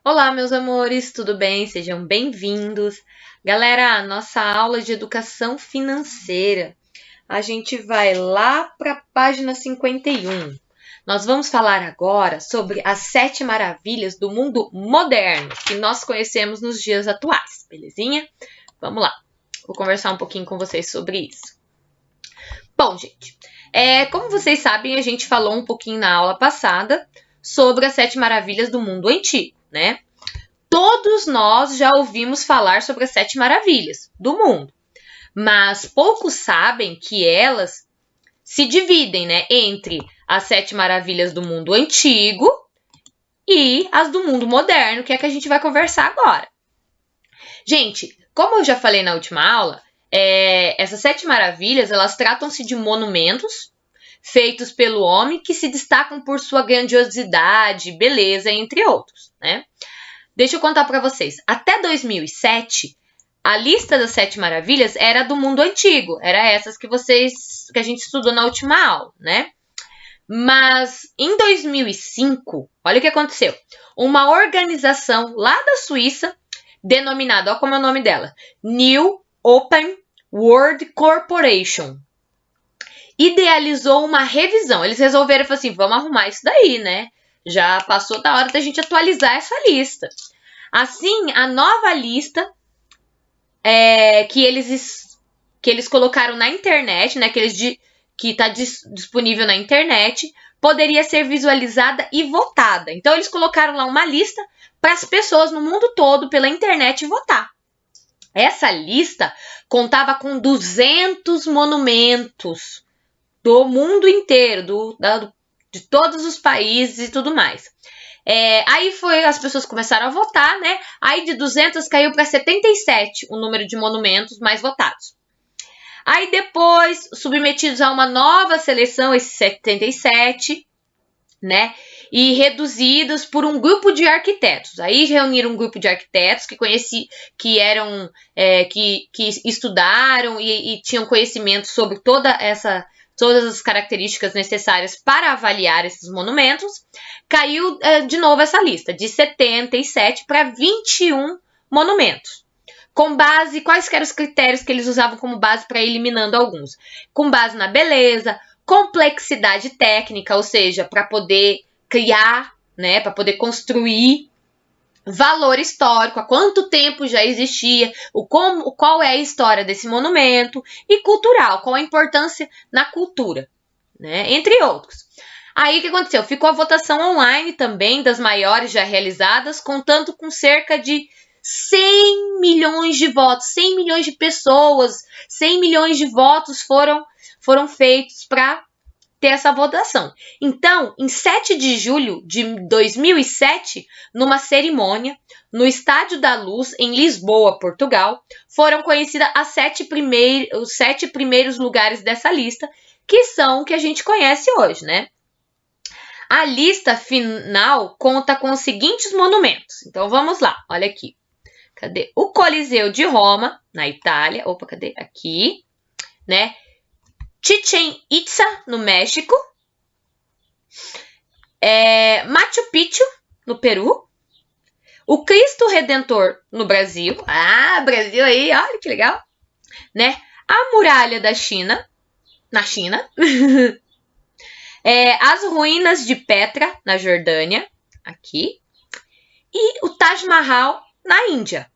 Olá, meus amores, tudo bem? Sejam bem-vindos. Galera, nossa aula de educação financeira. A gente vai lá para a página 51. Nós vamos falar agora sobre as 7 maravilhas do mundo moderno que nós conhecemos nos dias atuais, belezinha? Vamos lá, vou conversar um pouquinho com vocês sobre isso. Bom, gente, como vocês sabem, a gente falou um pouquinho na aula passada sobre as 7 maravilhas do mundo antigo, né? Todos nós já ouvimos falar sobre as 7 maravilhas do mundo, mas poucos sabem que elas se dividem, né, entre as 7 maravilhas do mundo antigo e as do mundo moderno, que é que a gente vai conversar agora. Gente, como eu já falei na última aula, essas 7 maravilhas, elas tratam-se de monumentos feitos pelo homem que se destacam por sua grandiosidade, beleza, entre outros, né? Deixa eu contar para vocês. Até 2007, a lista das 7 maravilhas era do mundo antigo. Era essas que a gente estudou na última aula, né? Mas em 2005, olha o que aconteceu. Uma organização lá da Suíça, denominada, olha como é o nome dela, New Open World Corporation, idealizou uma revisão. Eles resolveram, assim, vamos arrumar isso daí, né? Já passou da hora da gente atualizar essa lista. Assim, a nova lista que eles colocaram na internet, né, que está disponível na internet, poderia ser visualizada e votada. Então, eles colocaram lá uma lista para as pessoas no mundo todo, pela internet, votar. Essa lista contava com 200 monumentos do mundo inteiro, de todos os países e tudo mais. Aí as pessoas começaram a votar, né? Aí de 200 caiu para 77 o número de monumentos mais votados. Aí depois, submetidos a uma nova seleção, esses 77, né? E reduzidos por um grupo de arquitetos. Aí reuniram um grupo de arquitetos que estudaram e tinham conhecimento sobre todas as características necessárias para avaliar esses monumentos. Caiu de novo essa lista, de 77 para 21 monumentos. Com base, quais eram os critérios que eles usavam como base para ir eliminando alguns? Com base na beleza, complexidade técnica, ou seja, para poder criar, né, para poder construir, valor histórico, há quanto tempo já existia, qual é a história desse monumento, e cultural, qual a importância na cultura, né, entre outros. Aí o que aconteceu? Ficou a votação online também das maiores já realizadas, contando com cerca de 100 milhões de votos, 100 milhões de pessoas, 100 milhões de votos foram feitos para ter essa votação. Então, em 7 de julho de 2007, numa cerimônia no Estádio da Luz, em Lisboa, Portugal, foram conhecidas os 7 primeiros lugares dessa lista, que são o que a gente conhece hoje, né? A lista final conta com os seguintes monumentos. Então, vamos lá, olha aqui. Cadê? O Coliseu de Roma, na Itália. Opa, cadê? Aqui, né? Chichén Itzá, no México. Machu Picchu, no Peru. O Cristo Redentor, no Brasil. Ah, Brasil aí, olha que legal. Né? A Muralha da China, na China. As ruínas de Petra, na Jordânia. Aqui. E o Taj Mahal, na Índia,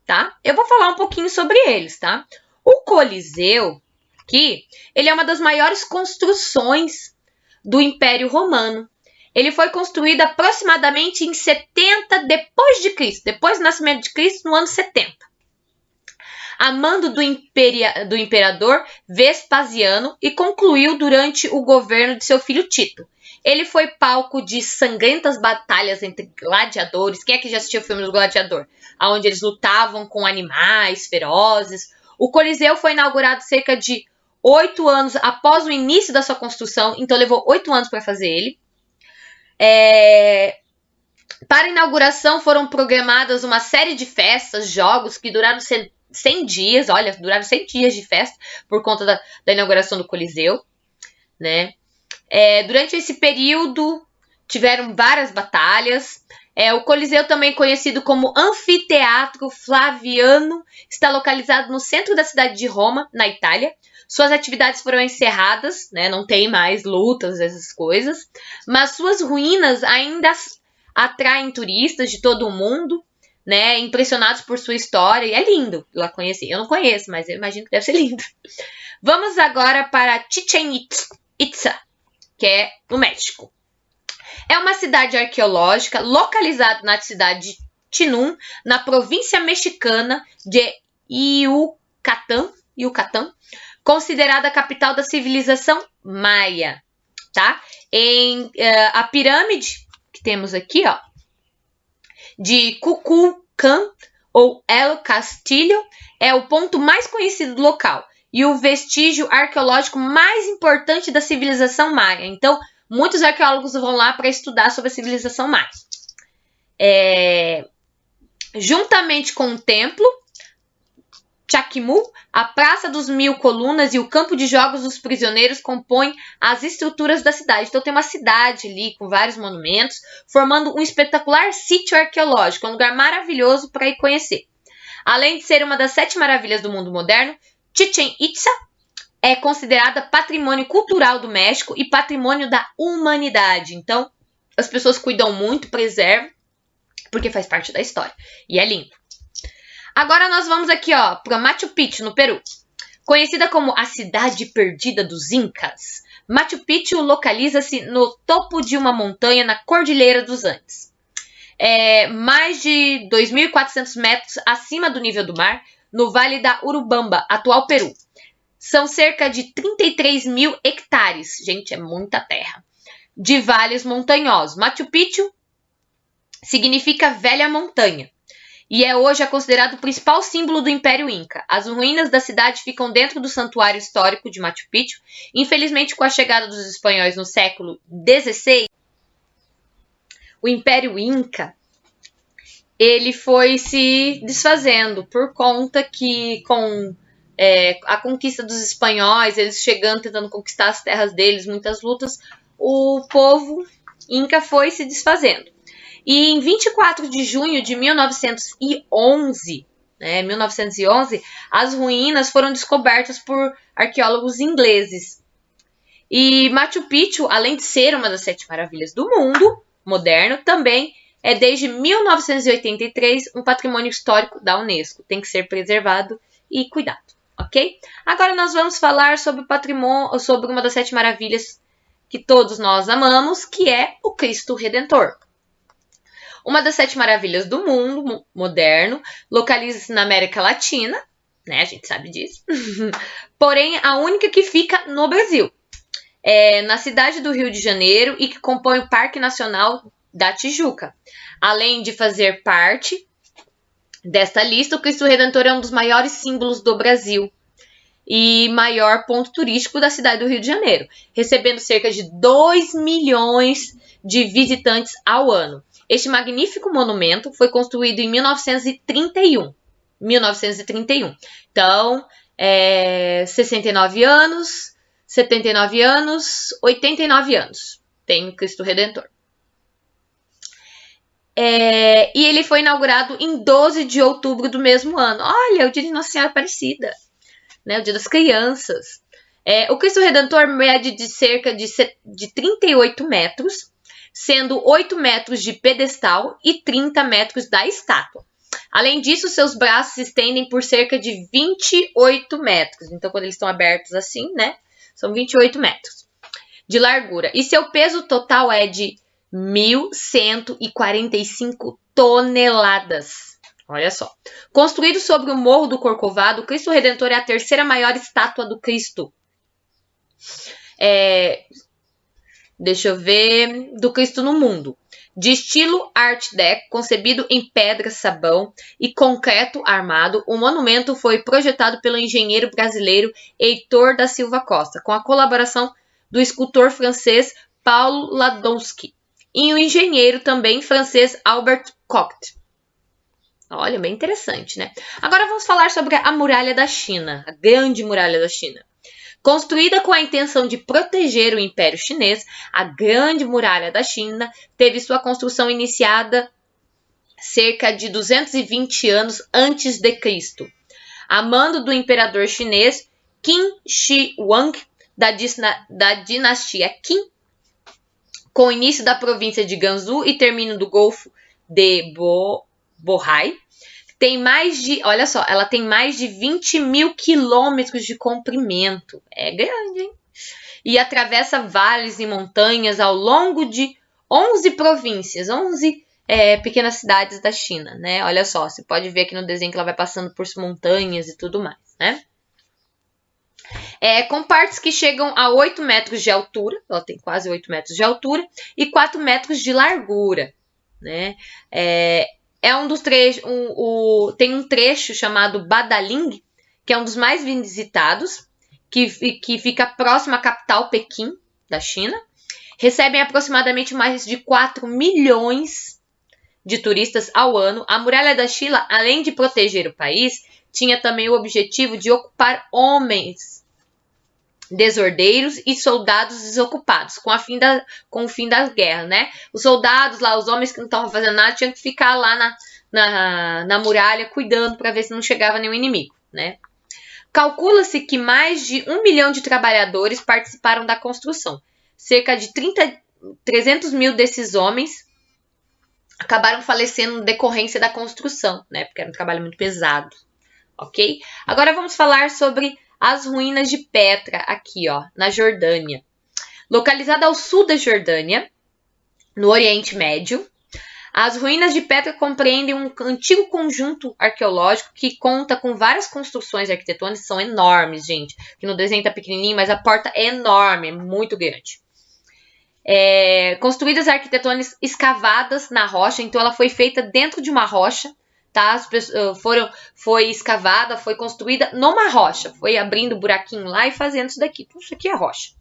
tá? Eu vou falar um pouquinho sobre eles, tá? O Coliseu, aqui, ele é uma das maiores construções do Império Romano. Ele foi construído aproximadamente em 70 depois de Cristo, depois do nascimento de Cristo, no ano 70. A mando do imperador Vespasiano e concluiu durante o governo de seu filho Tito. Ele foi palco de sangrentas batalhas entre gladiadores. Quem é que já assistiu o filme do Gladiador? Onde eles lutavam com animais ferozes. O Coliseu foi inaugurado cerca de 8 anos após o início da sua construção. Então, levou 8 anos para fazer ele. Para a inauguração, foram programadas uma série de festas, jogos que duraram 100 dias. Olha, duraram 100 dias de festa por conta da inauguração do Coliseu, né? Durante esse período, tiveram várias batalhas. O Coliseu, também conhecido como Anfiteatro Flaviano, está localizado no centro da cidade de Roma, na Itália. Suas atividades foram encerradas, né? Não tem mais lutas, essas coisas, mas suas ruínas ainda atraem turistas de todo o mundo, né? Impressionados por sua história, e é lindo lá conhecer. Eu não conheço, mas eu imagino que deve ser lindo. Vamos agora para Chichén Itzá, que é no México. É uma cidade arqueológica localizada na cidade de Tinún, na província mexicana de Yucatán, considerada a capital da civilização maia, tá? A pirâmide que temos aqui, ó, de Kukulcán ou El Castillo, é o ponto mais conhecido do local e o vestígio arqueológico mais importante da civilização maia. Então, muitos arqueólogos vão lá para estudar sobre a civilização maia. Juntamente com o templo Chaquimu, a Praça dos Mil Colunas e o campo de jogos dos prisioneiros compõem as estruturas da cidade. Então tem uma cidade ali com vários monumentos, formando um espetacular sítio arqueológico, um lugar maravilhoso para ir conhecer. Além de ser uma das 7 maravilhas do mundo moderno, Chichén Itzá é considerada patrimônio cultural do México e patrimônio da humanidade. Então, as pessoas cuidam muito, preservam, porque faz parte da história. E é lindo. Agora nós vamos aqui, ó, para Machu Picchu, no Peru. Conhecida como a cidade perdida dos Incas, Machu Picchu localiza-se no topo de uma montanha na Cordilheira dos Andes. Mais de 2.400 metros acima do nível do mar, no Vale da Urubamba, atual Peru. São cerca de 33 mil hectares, gente, é muita terra, de vales montanhosos. Machu Picchu significa velha montanha. E hoje é considerado o principal símbolo do Império Inca. As ruínas da cidade ficam dentro do santuário histórico de Machu Picchu. Infelizmente, com a chegada dos espanhóis no século XVI, o Império Inca ele foi se desfazendo por conta que com a conquista dos espanhóis, eles chegando, tentando conquistar as terras deles, muitas lutas, o povo Inca foi se desfazendo. E em 24 de junho de 1911, as ruínas foram descobertas por arqueólogos ingleses. E Machu Picchu, além de ser uma das 7 maravilhas do mundo moderno, também é desde 1983 um patrimônio histórico da Unesco. Tem que ser preservado e cuidado, ok? Agora nós vamos falar sobre sobre uma das 7 maravilhas que todos nós amamos, que é o Cristo Redentor. Uma das 7 maravilhas do mundo moderno, localiza-se na América Latina, né? A gente sabe disso. Porém, a única que fica no Brasil. Na cidade do Rio de Janeiro e que compõe o Parque Nacional da Tijuca. Além de fazer parte desta lista, o Cristo Redentor é um dos maiores símbolos do Brasil e maior ponto turístico da cidade do Rio de Janeiro, recebendo cerca de 2 milhões de visitantes ao ano. Este magnífico monumento foi construído em 1931. Então, 69 anos, 79 anos, 89 anos tem o Cristo Redentor. E ele foi inaugurado em 12 de outubro do mesmo ano. Olha, o dia de Nossa Senhora Aparecida, né? O dia das crianças. O Cristo Redentor mede de cerca de 38 metros, sendo 8 metros de pedestal e 30 metros da estátua. Além disso, seus braços se estendem por cerca de 28 metros. Então, quando eles estão abertos assim, né? São 28 metros de largura. E seu peso total é de 1.145 toneladas. Olha só. Construído sobre o Morro do Corcovado, o Cristo Redentor é a terceira maior estátua do Cristo. Deixa eu ver. Do Cristo no mundo. De estilo Art Deco, concebido em pedra, sabão e concreto armado, o monumento foi projetado pelo engenheiro brasileiro Heitor da Silva Costa, com a colaboração do escultor francês Paul Ladonsky e o engenheiro também francês Albert Coct. Olha, bem interessante, né? Agora vamos falar sobre a Muralha da China, a Grande Muralha da China. Construída com a intenção de proteger o Império Chinês, a Grande Muralha da China teve sua construção iniciada cerca de 220 anos antes de Cristo, a mando do imperador chinês Qin Shi Huang, da dinastia Qin, com o início da província de Gansu e término do Golfo de Bohai. Olha só, ela tem mais de 20 mil quilômetros de comprimento. É grande, hein? E atravessa vales e montanhas ao longo de 11 províncias, 11 pequenas cidades da China, né? Olha só, você pode ver aqui no desenho que ela vai passando por montanhas e tudo mais, né? Com partes que chegam a 8 metros de altura, ela tem quase 8 metros de altura, e 4 metros de largura, né? Um dos trechos, tem um trecho chamado Badaling, que é um dos mais visitados, que fica próximo à capital Pequim, da China. Recebem aproximadamente mais de 4 milhões de turistas ao ano. A Muralha da China, além de proteger o país, tinha também o objetivo de ocupar homens desordeiros e soldados desocupados, com o fim da guerra, né? Os soldados lá, os homens que não estavam fazendo nada, tinham que ficar lá na muralha cuidando para ver se não chegava nenhum inimigo, né? Calcula-se que mais de 1 milhão de trabalhadores participaram da construção. Cerca de 300 mil desses homens acabaram falecendo em decorrência da construção, né? Porque era um trabalho muito pesado, ok? Agora vamos falar sobre as ruínas de Petra, aqui, ó, na Jordânia. Localizada ao sul da Jordânia, no Oriente Médio, as ruínas de Petra compreendem um antigo conjunto arqueológico que conta com várias construções arquitetônicas, são enormes, gente. Aqui no desenho tá pequenininho, mas a porta é enorme, é muito grande. Construídas arquitetônicas escavadas na rocha, então ela foi feita dentro de uma rocha, tá? Foi escavada, foi construída numa rocha. Foi abrindo buraquinho lá e fazendo isso daqui. Tudo isso aqui é rocha.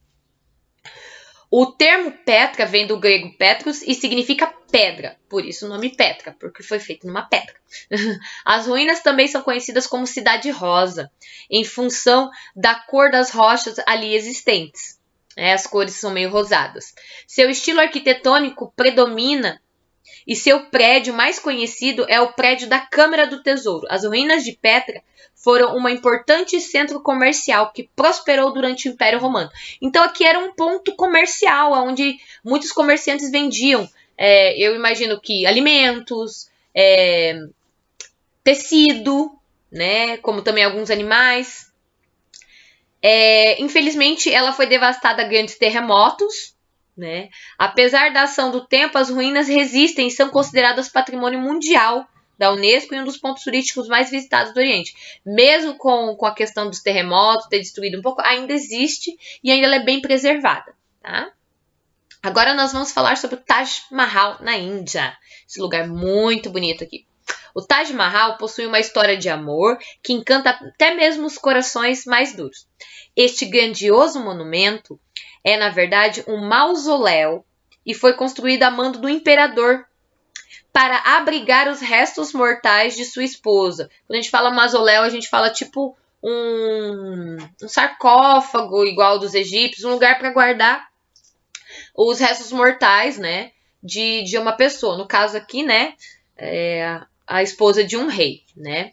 O termo Petra vem do grego Petrus e significa pedra. Por isso o nome Petra, porque foi feito numa pedra. As ruínas também são conhecidas como Cidade Rosa, em função da cor das rochas ali existentes. As cores são meio rosadas. Seu estilo arquitetônico predomina e seu prédio mais conhecido é o prédio da Câmara do Tesouro. As ruínas de Petra foram um importante centro comercial que prosperou durante o Império Romano. Então aqui era um ponto comercial, onde muitos comerciantes vendiam, eu imagino que alimentos, tecido, né, como também alguns animais. Infelizmente, ela foi devastada a grandes terremotos, né? Apesar da ação do tempo, as ruínas resistem e são consideradas patrimônio mundial da Unesco e um dos pontos turísticos mais visitados do Oriente. Mesmo com a questão dos terremotos ter destruído um pouco, ainda existe e ainda ela é bem preservada, tá? Agora nós vamos falar sobre o Taj Mahal na Índia. Esse lugar muito bonito aqui. O Taj Mahal possui uma história de amor que encanta até mesmo os corações mais duros. Este grandioso monumento é, na verdade, um mausoléu e foi construído a mando do imperador para abrigar os restos mortais de sua esposa. Quando a gente fala mausoléu, a gente fala tipo um sarcófago igual dos egípcios, um lugar para guardar os restos mortais, né, de uma pessoa. No caso aqui, né, a esposa de um rei, né.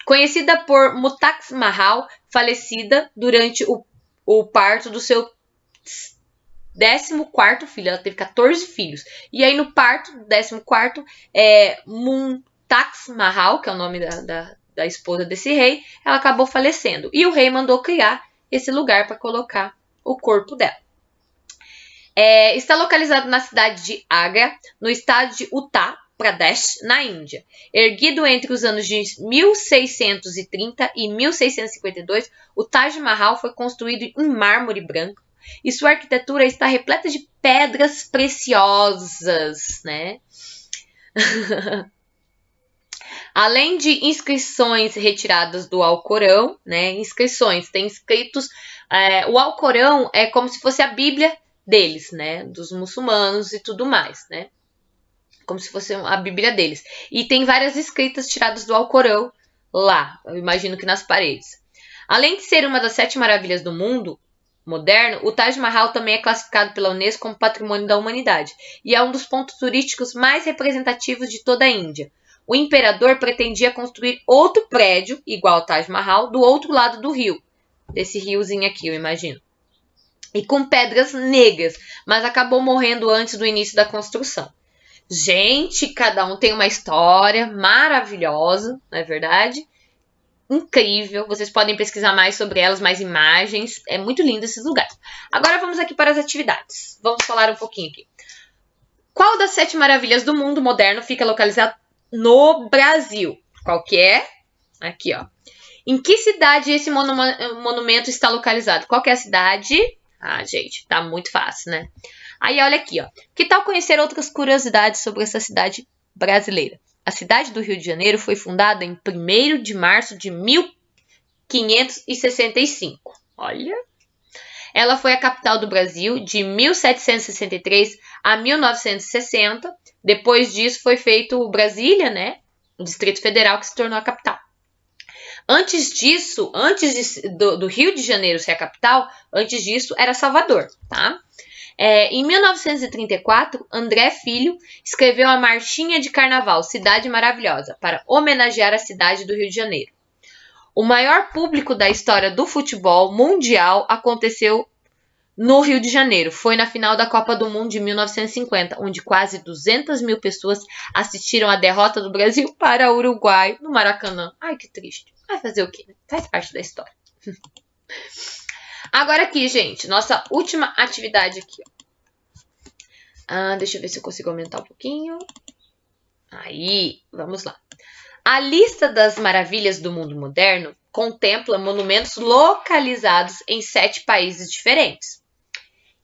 Conhecida por Mumtaz Mahal, falecida durante o parto do seu 14º filho. Ela teve 14 filhos. E aí no parto do 14º, Mumtaz Mahal, que é o nome da esposa desse rei, ela acabou falecendo. E o rei mandou criar esse lugar para colocar o corpo dela. Está localizado na cidade de Agra, no estado de Uttar Pradesh, na Índia. Erguido entre os anos de 1630 e 1652, o Taj Mahal foi construído em mármore branco e sua arquitetura está repleta de pedras preciosas, né? Além de inscrições retiradas do Alcorão, né? Inscrições, tem escritos... o Alcorão é como se fosse a Bíblia deles, né? Dos muçulmanos e tudo mais, né? Como se fosse a Bíblia deles. E tem várias escritas tiradas do Alcorão lá, eu imagino que nas paredes. Além de ser uma das 7 maravilhas do mundo moderno, o Taj Mahal também é classificado pela Unesco como Patrimônio da Humanidade e é um dos pontos turísticos mais representativos de toda a Índia. O imperador pretendia construir outro prédio, igual ao Taj Mahal, do outro lado do rio. Desse riozinho aqui, eu imagino. E com pedras negras, mas acabou morrendo antes do início da construção. Gente, cada um tem uma história maravilhosa, não é verdade? Incrível, vocês podem pesquisar mais sobre elas, mais imagens. É muito lindo esses lugares. Agora vamos aqui para as atividades. Vamos falar um pouquinho aqui. Qual das 7 maravilhas do mundo moderno fica localizado no Brasil? Qual que é? Aqui, ó. Em que cidade esse monumento está localizado? Qual que é a cidade? Ah, gente, tá muito fácil, né? Aí, olha aqui, ó. Que tal conhecer outras curiosidades sobre essa cidade brasileira? A cidade do Rio de Janeiro foi fundada em 1º de março de 1565. Olha! Ela foi a capital do Brasil de 1763 a 1960. Depois disso foi feito Brasília, né? O Distrito Federal que se tornou a capital. Antes disso, do Rio de Janeiro ser a capital, antes disso era Salvador, tá? Em 1934, André Filho escreveu a Marchinha de Carnaval, Cidade Maravilhosa, para homenagear a cidade do Rio de Janeiro. O maior público da história do futebol mundial aconteceu no Rio de Janeiro. Foi na final da Copa do Mundo de 1950, onde quase 200 mil pessoas assistiram à derrota do Brasil para o Uruguai no Maracanã. Ai, que triste. Vai fazer o quê? Faz parte da história. Agora aqui, gente, nossa última atividade aqui. Deixa eu ver se eu consigo aumentar um pouquinho. Aí, vamos lá. A lista das maravilhas do mundo moderno contempla monumentos localizados em 7 países diferentes.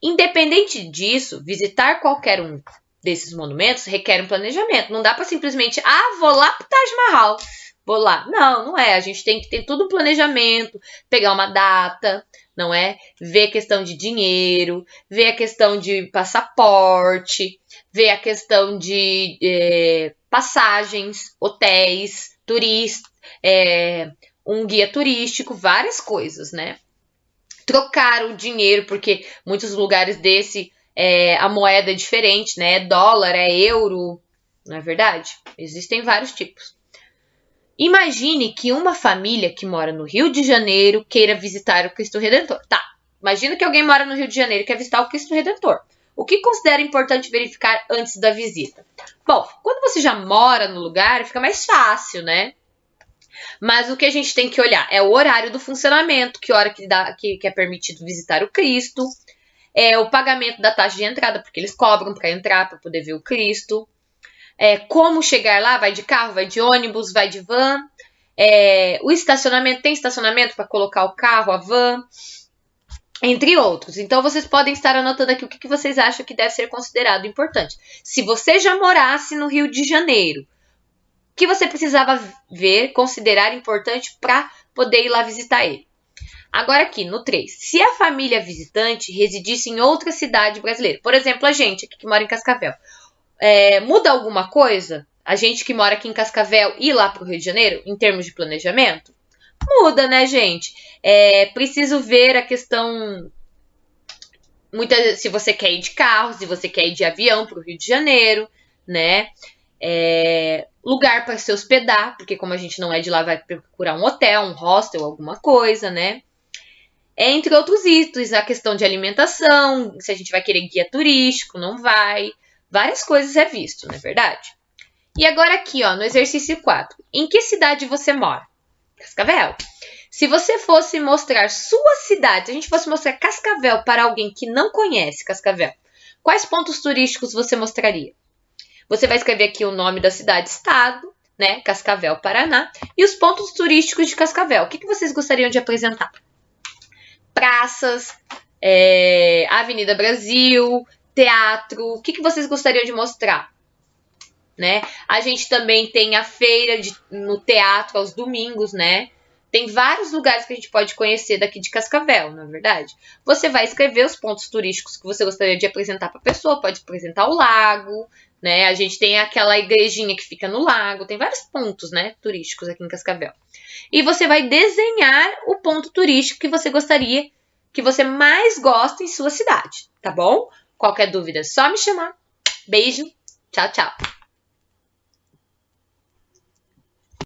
Independente disso, visitar qualquer um desses monumentos requer um planejamento. Não dá para simplesmente, vou lá pro Taj Mahal, vou lá. Não, não é. A gente tem que ter tudo um planejamento, pegar uma data, não é? Ver a questão de dinheiro, ver a questão de passaporte, ver a questão de passagens, hotéis, um guia turístico, várias coisas, né? Trocar o dinheiro, porque muitos lugares a moeda é diferente, né? É dólar, é euro, não é verdade? Existem vários tipos. Imagine que uma família que mora no Rio de Janeiro queira visitar o Cristo Redentor. Tá, imagina que alguém mora no Rio de Janeiro e quer visitar o Cristo Redentor. O que considera importante verificar antes da visita? Bom, quando você já mora no lugar, fica mais fácil, né? Mas o que a gente tem que olhar é o horário do funcionamento, que hora que é permitido visitar o Cristo, o pagamento da taxa de entrada, porque eles cobram para entrar, para poder ver o Cristo, como chegar lá, vai de carro, vai de ônibus, vai de van, o estacionamento, tem estacionamento para colocar o carro, a van, entre outros. Então, vocês podem estar anotando aqui o que vocês acham que deve ser considerado importante. Se você já morasse no Rio de Janeiro, o que você precisava ver, considerar importante para poder ir lá visitar ele? Agora aqui, no 3. Se a família visitante residisse em outra cidade brasileira, por exemplo, a gente aqui que mora em Cascavel, muda alguma coisa? A gente que mora aqui em Cascavel ir lá para o Rio de Janeiro, em termos de planejamento? Muda, né, gente? Preciso ver a questão... se você quer ir de carro, se você quer ir de avião para o Rio de Janeiro, né? Lugar para se hospedar, porque como a gente não é de lá, vai procurar um hotel, um hostel, alguma coisa, né? Entre outros itens, a questão de alimentação, se a gente vai querer guia turístico, não vai. Várias coisas é visto, não é verdade? E agora aqui, ó, no exercício 4. Em que cidade você mora? Cascavel. Se você fosse mostrar sua cidade, se a gente fosse mostrar Cascavel para alguém que não conhece Cascavel, quais pontos turísticos você mostraria? Você vai escrever aqui o nome da cidade, estado, né? Cascavel, Paraná. E os pontos turísticos de Cascavel. O que vocês gostariam de apresentar? Praças, Avenida Brasil, teatro. O que vocês gostariam de mostrar? Né? A gente também tem a feira no teatro aos domingos, né? Tem vários lugares que a gente pode conhecer daqui de Cascavel, não é verdade? Você vai escrever os pontos turísticos que você gostaria de apresentar para a pessoa. Pode apresentar o lago, né? A gente tem aquela igrejinha que fica no lago, tem vários pontos, né, turísticos aqui em Cascavel. E você vai desenhar o ponto turístico que você gostaria, que você mais gosta em sua cidade, tá bom? Qualquer dúvida é só me chamar. Beijo, tchau, tchau!